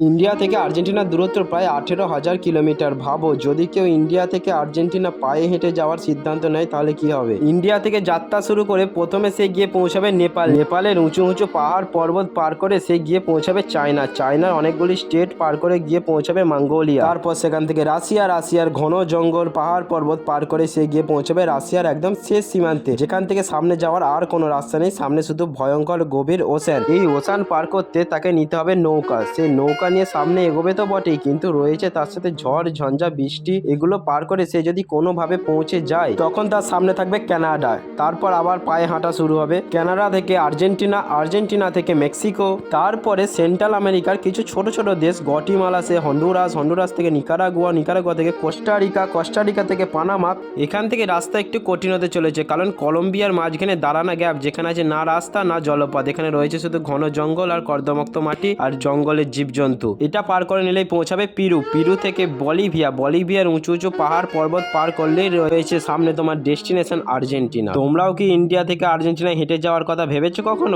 India থেকে আর্জেন্টিনার দূরত্ব প্রায় 18,000 কিলোমিটার। ভাবো যদি কেউ ইন্ডিয়া থেকে আর্জেন্টিনা পায়ে হেঁটে যাওয়ার সিদ্ধান্ত নেয় তাহলে কি হবে। ইন্ডিয়া থেকে যাত্রা শুরু করে প্রথমে সে গিয়ে পৌঁছাবে নেপাল। নেপালের উঁচু উঁচু পাহাড় পর্বত পার করে সে গিয়ে পৌঁছাবে চায়না। চায়নার অনেকগুলি স্টেট পার করে গিয়ে পৌঁছাবে মঙ্গোলিয়া। তারপর সেখান থেকে রাশিয়া। রাশিয়ার ঘন জঙ্গল পাহাড় পর্বত পার করে সে গিয়ে পৌঁছাবে রাশিয়ার একদম শেষ সীমান্তে, যেখান থেকে সামনে যাওয়ার আর কোনো রাস্তা নেই। সামনে শুধু ভয়ঙ্কর গভীর ওশান। এই ওশান পার করতে তাকে নিতে হবে নৌকা। সেই নৌকা নিয়ে সামনে এগোবে তো বটেই, কিন্তু রয়েছে তার সাথে ঝড় ঝঞ্ঝা বৃষ্টি। এগুলো পার করে সে যদি কোনোভাবে পৌঁছে যায় তখন তার সামনে থাকবে কানাডা। তারপর আবার পায়ে হাঁটা শুরু হবে কানাডা থেকে আর্জেন্টিনা, আর্জেন্টিনা থেকে মেক্সিকো, তারপরে সেন্ট্রাল আমেরিকার কিছু ছোট ছোট দেশ গটিমালা, সে হন্ডুরাস, হন্ডুরাস থেকে নিকারাগুয়া, নিকারাগুয়া থেকে কোস্টারিকা, কোস্টারিকা থেকে পানামা। এখান থেকে রাস্তা একটু কঠিন হতে চলেছে, কারণ কলম্বিয়ার মাঝখানে দাঁড়ানো গ্যাপ, যেখানে আছে না রাস্তা না জলপথ। এখানে রয়েছে শুধু ঘন জঙ্গল আর কর্দমাক্ত মাটি আর জঙ্গলের জীবজন্তু। এটা পার করে নিলেই পৌঁছাবে পিরু। পিরু থেকে বলিভিয়া, বলিভিয়ার উঁচু উঁচু পাহাড় পর্বত পার করলেই রয়েছে সামনে তোমার ডেস্টিনেশন আর্জেন্টিনা। তোমরাও কি ইন্ডিয়া থেকে আর্জেন্টিনা হেঁটে যাওয়ার কথা ভেবেছো কখনো?